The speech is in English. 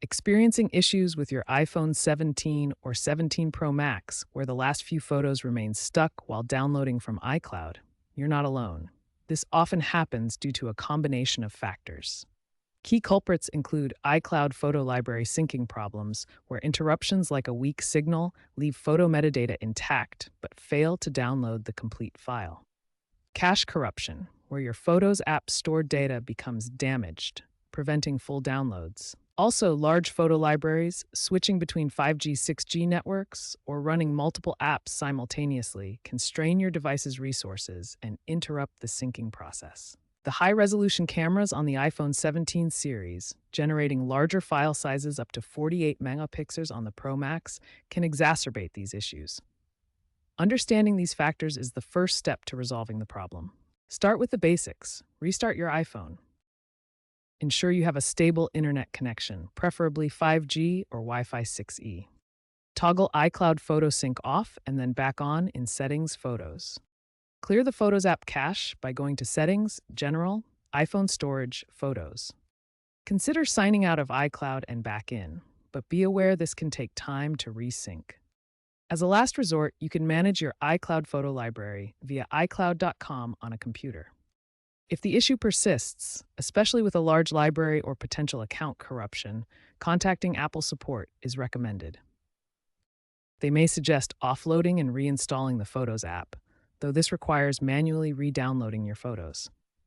Experiencing issues with your iPhone 17 or 17 Pro Max, where the last few photos remain stuck while downloading from iCloud? You're not alone. This often happens due to a combination of factors. Key culprits include iCloud photo library syncing problems, where interruptions like a weak signal leave photo metadata intact but fail to download the complete file. Cache corruption, where your Photos app's stored data becomes damaged, preventing full downloads. Also, large photo libraries, switching between 5G, 6G networks, or running multiple apps simultaneously can strain your device's resources and interrupt the syncing process. The high-resolution cameras on the iPhone 17 series, generating larger file sizes up to 48 megapixels on the Pro Max, can exacerbate these issues. Understanding these factors is the first step to resolving the problem. Start with the basics. Restart your iPhone. Ensure you have a stable internet connection, preferably 5G or Wi-Fi 6E. Toggle iCloud Photo Sync off and then back on in Settings, Photos. Clear the Photos app cache by going to Settings, General, iPhone Storage, Photos. Consider signing out of iCloud and back in, but be aware this can take time to resync. As a last resort, you can manage your iCloud photo library via iCloud.com on a computer. If the issue persists, especially with a large library or potential account corruption, contacting Apple support is recommended. They may suggest offloading and reinstalling the Photos app, though this requires manually re-downloading your photos.